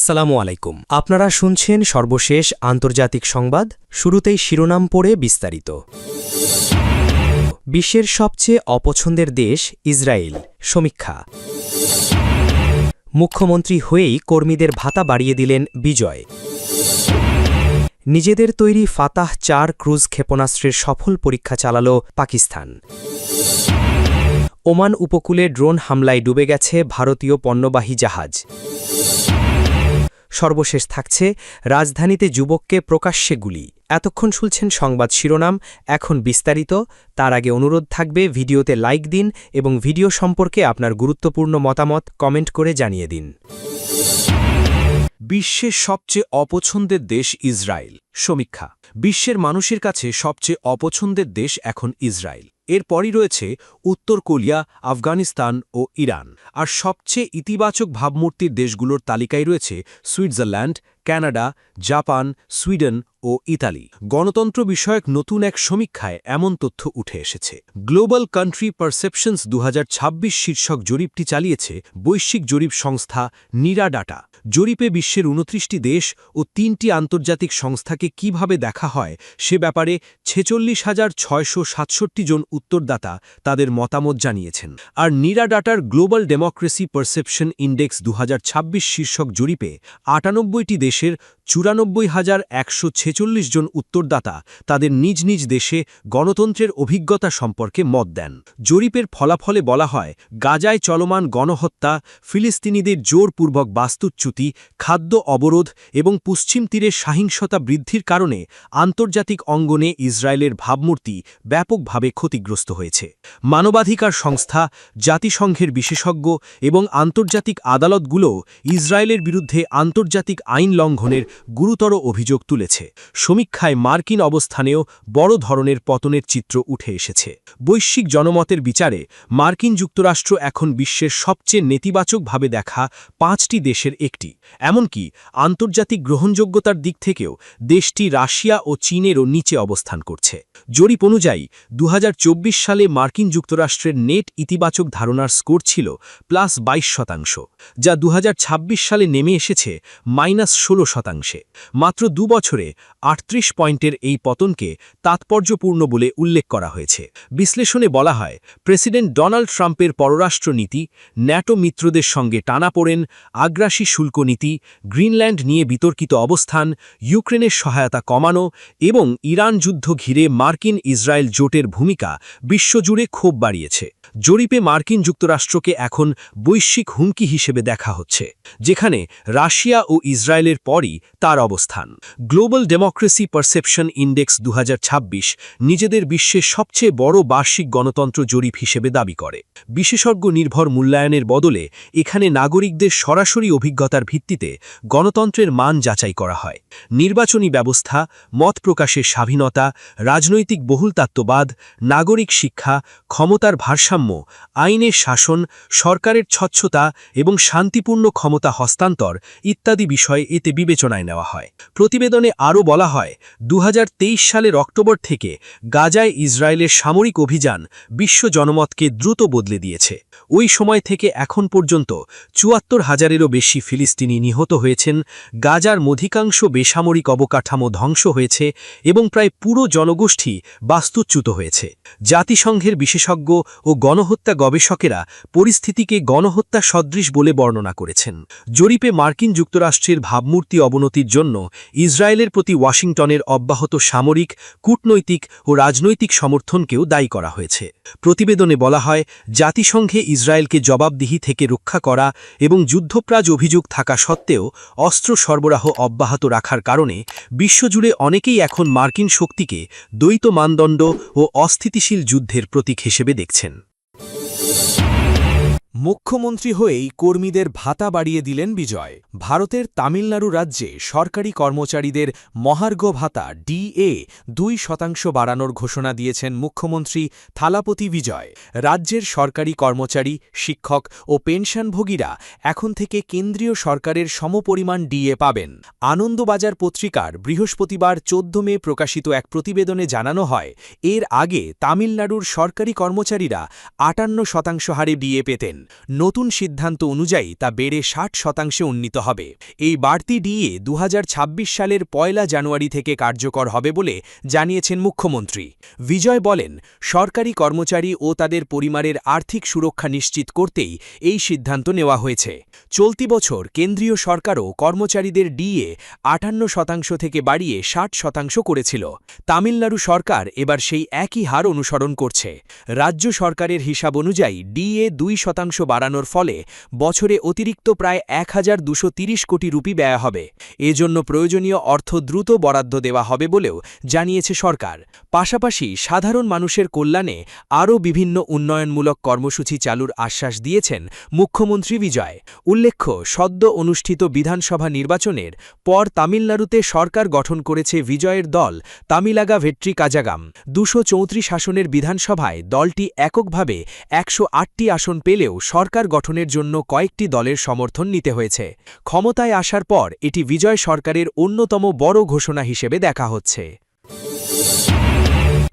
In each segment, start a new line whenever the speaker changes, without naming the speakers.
আসসালামু আলাইকুম। আপনারা শুনছেন সর্বশেষ আন্তর্জাতিক সংবাদ। শুরুতেই শিরোনাম পড়ে বিস্তারিত। বিশ্বের সবচেয়ে অপছন্দের দেশ ইসরায়েল, সমীক্ষা। মুখ্যমন্ত্রী হয়েই কর্মীদের ভাতা বাড়িয়ে দিলেন বিজয়। নিজেদের তৈরি ফাতাহ ৪ ক্রুজ ক্ষেপণাস্ত্রের সফল পরীক্ষা চালাল পাকিস্তান। ওমান উপকূলে ড্রোন হামলায় ডুবে গেছে ভারতীয় পণ্যবাহী জাহাজ। সর্বশেষ থাকছে রাজধানীতে যুবককে প্রকাশ্যে গুলি। এতক্ষণ শুনছেন সংবাদ শিরোনাম, এখন বিস্তারিত। তার আগে অনুরোধ থাকবে ভিডিওতে লাইক দিন এবং ভিডিও সম্পর্কে আপনার গুরুত্বপূর্ণ মতামত কমেন্ট করে জানিয়ে দিন।
বিশ্বের সবচেয়ে অপছন্দের দেশ ইসরায়েল, সমীক্ষা। বিশ্বের মানুষের কাছে সবচেয়ে অপছন্দের দেশ এখন ইসরায়েল। এরপরই রয়েছে উত্তর কোরিয়া, আফগানিস্তান ও ইরান। আর সবচেয়ে ইতিবাচক ভাবমূর্তির দেশগুলোর তালিকায় রয়েছে সুইজারল্যান্ড, কানাডা, জাপান, সুইডেন ও ইতালি। গণতন্ত্র বিষয়ক নতুন এক সমীক্ষায় এমন তথ্য উঠে এসেছে। গ্লোবাল কান্ট্রি পারসেপশনস ২০২৬ শীর্ষক জরিপটি চালিয়েছে বৈশ্বিক জরিপ সংস্থা নিরা ডাটা। জরিপে বিশ্বের ২৯টি দেশ ও ৩টি আন্তর্জাতিক সংস্থাকে কিভাবে দেখা হয় সে ব্যাপারে ৪৬,৬৬৭ জন উত্তরদাতা তাদের মতামত জানিয়েছেন। আর নিরা ডাটার গ্লোবাল ডেমোক্রেসি পারসেপশন ইন্ডেক্স ২০২৬ শীর্ষক জরিপে ৯৮টি দেশের ৯৪,১৪৬ জন উত্তরদাতা তাদের নিজ নিজ দেশে গণতন্ত্রের অভিজ্ঞতা সম্পর্কে মত দেন। জরিপের ফলাফলে বলা হয়, গাজায় চলমান গণহত্যা, ফিলিস্তিনিদের জোরপূর্বক বাস্তুচ্যুতি, খাদ্য অবরোধ এবং পশ্চিম তীরে সহিংসতা বৃদ্ধির কারণে আন্তর্জাতিক অঙ্গনে ইসরায়েলের ভাবমূর্তি ব্যাপকভাবে ক্ষতিগ্রস্ত হয়েছে। মানবাধিকার সংস্থা, জাতিসংঘের বিশেষজ্ঞ এবং আন্তর্জাতিক আদালতগুলোও ইসরায়েলের বিরুদ্ধে আন্তর্জাতিক আইন লঙ্ঘনের গুরুতর অভিযোগ তুলেছে। সমীক্ষায় মার্কিন অবস্থানেও বড় ধরনের পতনের চিত্র উঠে এসেছে। বৈশ্বিক জনমতের বিচারে মার্কিন যুক্তরাষ্ট্র এখন বিশ্বের সবচেয়ে নেতিবাচকভাবে দেখা ৫টি দেশের একটি। এমনকি আন্তর্জাতিক গ্রহণযোগ্যতার দিক থেকেও দেশটি রাশিয়া ও চীনেরও নিচে অবস্থান করছে। জরিপ অনুযায়ী ২০২৪ সালে মার্কিন যুক্তরাষ্ট্রের নেট ইতিবাচক ধারণার স্কোর ছিল +২২%, যা ২০২৬ সালে নেমে এসেছে -১৬%। মাত্র ২ বছরে ৩৮ পয়েন্টের এই পতনকে তাৎপর্যপূর্ণ বলে উল্লেখ করা হয়েছে। বিশ্লেষণে বলা হয়, প্রেসিডেন্ট ডোনাল্ড ট্রাম্পের পররাষ্ট্রনীতি, ন্যাটো মিত্রদের সঙ্গে টানাপোড়েন, আগ্রাসী শুল্ক নীতি, গ্রিনল্যান্ড নিয়ে বিতর্কিত অবস্থান, ইউক্রেনের সহায়তা কমানো এবং ইরান যুদ্ধ ঘিরে মার্কিন ইসরায়েল জোটের ভূমিকা বিশ্বজুড়ে ক্ষোভ বাড়িয়েছে। জরিপে মার্কিন যুক্তরাষ্ট্রকে এখন বৈশ্বিক হুমকি হিসেবে দেখা হচ্ছে, যেখানে রাশিয়া ও ইসরায়েলের পরই তার অবস্থান। গ্লোবাল ডেমোক্রেসি পারসেপশন ইন্ডেক্স ২০২৬ নিজেদের বিশ্বের সবচেয়ে বড় বার্ষিক গণতন্ত্র জরিপ হিসেবে দাবি করে। বিশেষজ্ঞ নির্ভর মূল্যায়নের বদলে এখানে নাগরিকদের সরাসরি অভিজ্ঞতার ভিত্তিতে গণতন্ত্রের মান যাচাই করা হয়। নির্বাচনী ব্যবস্থা, মত প্রকাশের স্বাধীনতা, রাজনৈতিক বহুলতাত্ত্ববাদ, নাগরিক শিক্ষা, ক্ষমতার ভারসাম্য, আইনের শাসন, সরকারের স্বচ্ছতা এবং শান্তিপূর্ণ ক্ষমতা হস্তান্তর ইত্যাদি বিষয় এতে বিবেচনায় নেওয়া হয়। প্রতিবেদনে আরও বলা হয়, ২০২৩ সালের অক্টোবর থেকে গাজায় ইসরায়েলের সামরিক অভিযান বিশ্ব জনমতকে দ্রুত বদলে দিয়েছে। ওই সময় থেকে এখন পর্যন্ত ৭৪,০০০-এরও বেশি ফিলিস্তিনি নিহত হয়েছেন, গাজার অধিকাংশ বেসামরিক অবকাঠামো ধ্বংস হয়েছে এবং প্রায় পুরো জনগোষ্ঠী বাস্তুচ্যুত হয়েছে। জাতিসংঘের বিশেষজ্ঞ ও গণহত্যা গবেষকেরা পরিস্থিতিকে গণহত্যা সদৃশ বলে বর্ণনা করেছেন। জরিপে মার্কিন যুক্তরাষ্ট্রের ভাবমূর্তি অবনতির জন্য ইসরায়েলের প্রতি ওয়াশিংটনের অব্যাহত সামরিক, কূটনৈতিক ও রাজনৈতিক সমর্থনকেও দায়ী করা হয়েছে। প্রতিবেদনে বলা হয়, জাতিসংঘে ইসরায়েলকে জবাবদিহি থেকে রক্ষা করা এবং যুদ্ধপ্রাজ অভিযোগ থাকা সত্ত্বেও অস্ত্র সরবরাহ অব্যাহত রাখার কারণে বিশ্বজুড়ে অনেকেই এখন মার্কিন শক্তিকে দ্বৈত মানদণ্ড ও অস্থিতিশীল যুদ্ধের প্রতীক হিসেবে দেখছেন।
মুখ্যমন্ত্রী হয়েই কর্মীদের ভাতা বাড়িয়ে দিলেন বিজয়। ভারতের তামিলনাড়ু রাজ্যে সরকারি কর্মচারীদের মহার্ঘ ভাতা DA 2% বাড়ানোর ঘোষণা দিয়েছেন মুখ্যমন্ত্রী থালাপতি বিজয়। রাজ্যের সরকারি কর্মচারী, শিক্ষক ও পেনশনভোগীরা এখন থেকে কেন্দ্রীয় সরকারের সমপরিমাণ DA পাবেন। আনন্দবাজার পত্রিকার বৃহস্পতিবার 14 মে প্রকাশিত এক প্রতিবেদনে জানানো হয়, এর আগে তামিলনাড়ুর সরকারি কর্মচারীরা 58% হারে DA পেতেন। নতুন সিদ্ধান্ত অনুযায়ী তা বেড়ে 60% উন্নীত হবে। এই বাড়তি ডিএ 2026 সালের 1 জানুয়ারি থেকে কার্যকর হবে বলে জানিয়েছেন মুখ্যমন্ত্রী। বিজয় বলেন, সরকারি কর্মচারী ও তাদের পরিবারের আর্থিক সুরক্ষা নিশ্চিত করতেই এই সিদ্ধান্ত নেওয়া হয়েছে। চলতি বছর কেন্দ্রীয় সরকারও কর্মচারীদের ডিএ 58% থেকে বাড়িয়ে 60% করেছিল। তামিলনাড়ু সরকার এবার সেই একই হার অনুসরণ করছে। রাজ্য সরকারের হিসাব অনুযায়ী ডিএ 2% বাড়ানোর ফলে বছরে অতিরিক্ত প্রায় 1230 কোটি রুপি ব্যয় হবে। এজন্য প্রয়োজনীয় অর্থ দ্রুত বরাদ্দ দেওয়া হবে বলেও জানিয়েছে সরকার। পাশাপাশি সাধারণ মানুষের কল্যাণে আরও বিভিন্ন উন্নয়নমূলক কর্মসূচি চালুর আশ্বাস দিয়েছেন মুখ্যমন্ত্রী বিজয়। উল্লেখ্য, সদ্য অনুষ্ঠিত বিধানসভা নির্বাচনের পর তামিলনাড়ুতে সরকার গঠন করেছে বিজয়ের দল তামিলাগা ভেট্রি কাজাগাম। 234 আসনের বিধানসভায় দলটি এককভাবে 108টি আসন পেলেও সরকার গঠনের জন্য কয়েকটি দলের সমর্থন নিতে হয়েছে। ক্ষমতায় আসার পর এটি বিজয় সরকারের অন্যতম বড় ঘোষণা হিসেবে দেখা হচ্ছে।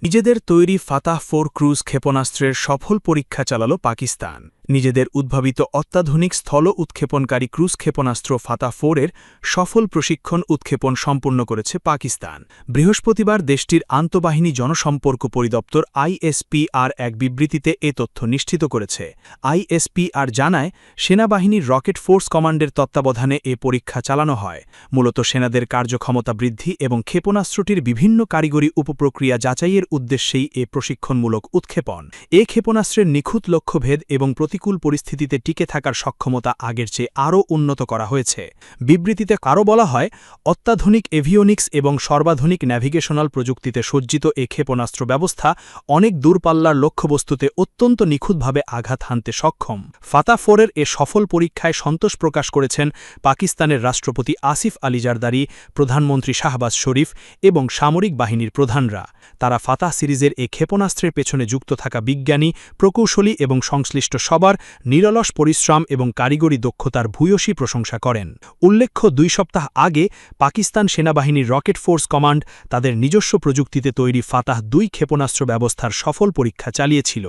নিজেদের তৈরি ফাতাহ-4 ক্রুজ ক্ষেপণাস্ত্রের সফল পরীক্ষা চালাল পাকিস্তান। নিজেদের উদ্ভাবিত অত্যাধুনিক স্থল উৎক্ষেপণকারী ক্রুজ ক্ষেপণাস্ত্র ফাতাহ-4-এর সফল প্রশিক্ষণ উৎক্ষেপণ সম্পন্ন করেছে পাকিস্তান। বৃহস্পতিবার দেশটির আন্তঃবাহিনী জনসম্পর্ক পরিদপ্তর আইএসপিআর এক বিবৃতিতে এ তথ্য নিশ্চিত করেছে। আইএসপিআর জানায়, সেনাবাহিনীর রকেট ফোর্স কমান্ডের তত্ত্বাবধানে এ পরীক্ষা চালানো হয়। মূলত সেনাদের কার্যক্ষমতা বৃদ্ধি এবং ক্ষেপণাস্ত্রটির বিভিন্ন কারিগরি উপপ্রক্রিয়া যাচাইয়ের উদ্দেশ্যেই এ প্রশিক্ষণমূলক উৎক্ষেপণ। এ ক্ষেপণাস্ত্রের নিখুঁত লক্ষ্যভেদ এবং প্রতিকূল পরিস্থিতিতে টিকে থাকার সক্ষমতা আগের চেয়ে আরও উন্নত করা হয়েছে। বিবৃতিতে আরও বলা হয়, অত্যাধুনিক এভিওনিক্স এবং সর্বাধুনিক ন্যাভিগেশনাল প্রযুক্তিতে সজ্জিত এ ক্ষেপণাস্ত্র ব্যবস্থা অনেক দূরপাল্লার লক্ষ্যবস্তুতে অত্যন্ত নিখুঁতভাবে আঘাত হানতে সক্ষম। ফাতাহ-4-এর এ সফল পরীক্ষায় সন্তোষ প্রকাশ করেছেন পাকিস্তানের রাষ্ট্রপতি আসিফ আলী জারদারি, প্রধানমন্ত্রী শাহবাজ শরীফ এবং সামরিক বাহিনীর প্রধানরা। তারা ফাতাহ সিরিজের এ ক্ষেপণাস্ত্রের পেছনে যুক্ত থাকা বিজ্ঞানী, প্রকৌশলী এবং সংশ্লিষ্ট সবার নিরলস পরিশ্রম এবং কারিগরি দক্ষতার ভূয়সী প্রশংসা করেন। উল্লেখ্য, 2 সপ্তাহ আগে পাকিস্তান সেনাবাহিনীর রকেট ফোর্স কমান্ড তাদের নিজস্ব প্রযুক্তিতে তৈরি ফাতাহ-2 ক্ষেপণাস্ত্র ব্যবস্থার সফল পরীক্ষা চালিয়েছিল।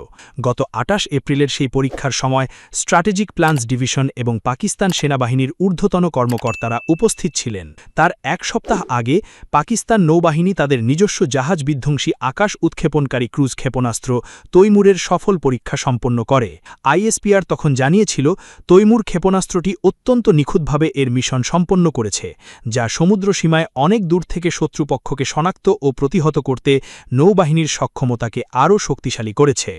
গত 28 এপ্রিলের সেই পরীক্ষার সময় স্ট্র্যাটেজিক প্ল্যানস ডিভিশন এবং পাকিস্তান সেনাবাহিনীর ঊর্ধ্বতন কর্মকর্তারা উপস্থিত ছিলেন। তার এক সপ্তাহ আগে পাকিস্তান নৌবাহিনী তাদের নিজস্ব জাহাজ বিধ্বংসী আকাশ উৎক্ষেপণকারী ক্রুজ ক্ষেপণাস্ত্র তৈমুরের সফল পরীক্ষা সম্পন্ন করে। আইএসপিআর তখন জানিয়েছিল, তৈমুর ক্ষেপণাস্ত্রটি অত্যন্ত নিখুঁতভাবে এর মিশন সম্পন্ন করেছে, যা সমুদ্র সীমায় অনেক দূর থেকে শত্রুপক্ষকে শনাক্ত ও প্রতিহত করতে নৌবাহিনীর সক্ষমতাকে আরও শক্তিশালী করেছে।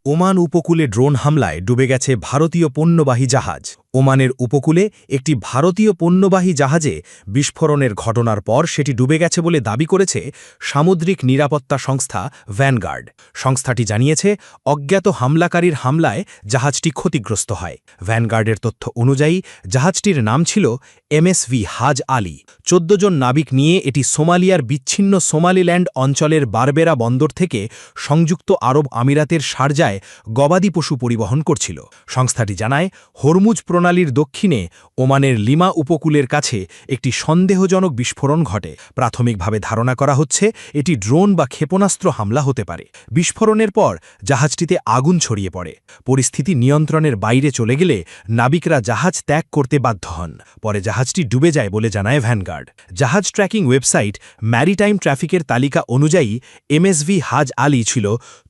ওমান উপকূলে ড্রোন হামলায় ডুবে গেছে ভারতীয় পণ্যবাহী জাহাজ। ওমানের উপকূলে একটি ভারতীয় পণ্যবাহী জাহাজে বিস্ফোরণের ঘটনার পর সেটি ডুবে গেছে বলে দাবি করেছে সামুদ্রিক নিরাপত্তা সংস্থা ভ্যানগার্ড। সংস্থাটি জানিয়েছে, অজ্ঞাত হামলাকারীর হামলায় জাহাজটি ক্ষতিগ্রস্ত হয়। ভ্যানগার্ডের তথ্য অনুযায়ী জাহাজটির নাম ছিল এমএসভি হাজ আলী। 14 জন নাবিক নিয়ে এটি সোমালিয়ার বিচ্ছিন্ন সোমালিল্যান্ড অঞ্চলের বারবেরা বন্দর থেকে সংযুক্ত আরব আমিরাতের শারজায় গবাদি পশু পরিবহন করছিল। সংস্থাটি জানায়, হরমুজ প্রণালীর দক্ষিণে ওমানের লিমা উপকূলের কাছে একটি সন্দেহজনক বিস্ফোরণ ঘটে। প্রাথমিকভাবে ধারণা করা হচ্ছে এটি ড্রোন বা ক্ষেপণাস্ত্র হামলা হতে পারে। বিস্ফোরণের পর জাহাজটিতে আগুন ছড়িয়ে পড়ে। পরিস্থিতি নিয়ন্ত্রণের বাইরে চলে গেলে নাবিকরা জাহাজ ত্যাগ করতে বাধ্য হন। পরে জাহাজটি ডুবে যায় বলে জানায় ভ্যানগার্ড। জাহাজ ট্র্যাকিং ওয়েবসাইট ম্যারিটাইম ট্রাফিকের তালিকা অনুযায়ী এমএসভি হাজ আলী ছিল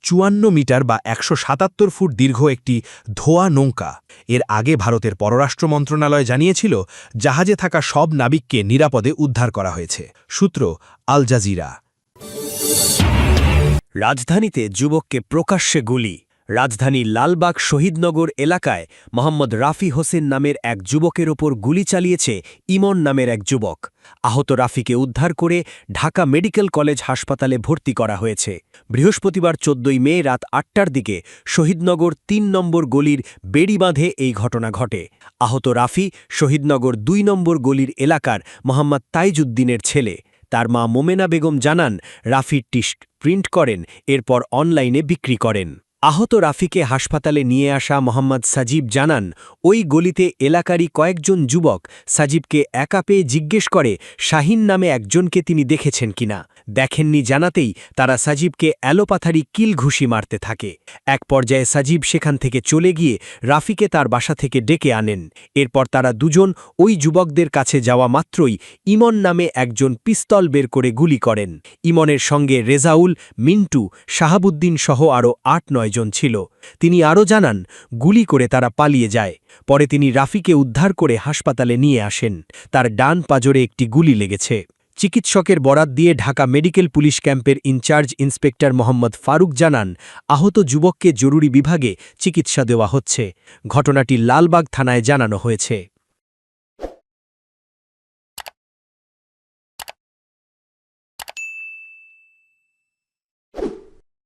54 মিটার বা 177 ফুট দীর্ঘ একটি ধোয়া নৌকা। এর আগে ভারতের পররাষ্ট্র মন্ত্রণালয় জানিয়েছিল, জাহাজে থাকা সব নাবিককে নিরাপদে উদ্ধার করা হয়েছে। সূত্র আল জাজিরা।
রাজধানীতে যুবককে প্রকাশ্যে গুলি। রাজধানীর লালবাগ শহীদনগর এলাকায় মোহাম্মদ রাফি হোসেন নামের এক যুবকের ওপর গুলি চালিয়েছে ইমন নামের এক যুবক। আহত রাফিকে উদ্ধার করে ঢাকা মেডিকেল কলেজ হাসপাতালে ভর্তি করা হয়েছে। বৃহস্পতিবার 14 মে রাত 8টার দিকে শহীদনগর 3 নম্বর গলির বেড়িবাঁধে এই ঘটনা ঘটে। আহত রাফি শহীদনগর 2 নম্বর গলির এলাকার মোহাম্মদ তাইজুদ্দিনের ছেলে। তার মা মোমেনা বেগম জানান, রাফির টি প্রিন্ট করেন, এরপর অনলাইনে বিক্রি করেন।
আহত রাফিকে হাসপাতালে নিয়ে আসা মোহাম্মদ সাজিব জানান, ওই গলিতে এলাকারই কয়েকজন যুবক সাজিবকে একা পেয়ে জিজ্ঞেস করে শাহিন নামে একজনকে তিনি দেখেছেন কিনা। দেখেননি জানাতেই তারা সাজিবকে এলোপাথারি কিল ঘুষি মারতে থাকে। এক পর্যায়ে সাজিব সেখান থেকে চলে গিয়ে রাফিকে তার বাসা থেকে ডেকে আনেন। এরপর তারা দুজন ওই যুবকদের কাছে যাওয়া মাত্রই ইমন নামে একজন পিস্তল বের করে গুলি করেন। ইমনের সঙ্গে রেজাউল, মিন্টু, শাহাবুদ্দিন সহ আরও ৮-৯ জন ছিল। তিনি আরও জানান, গুলি করে তারা পালিয়ে যায়। পরে তিনি রাফিকে উদ্ধার করে হাসপাতালে নিয়ে আসেন। তার ডান পাজরে একটি গুলি লেগেছে। চিকিৎসকের বরাত দিয়ে ঢাকা মেডিকেল পুলিশ ক্যাম্পের ইনচার্জ ইন্সপেক্টর মোহাম্মদ ফারুক জানান, আহত যুবককে জরুরি বিভাগে চিকিৎসা দেওয়া হচ্ছে। ঘটনাটি লালবাগ থানায় জানানো হয়েছে।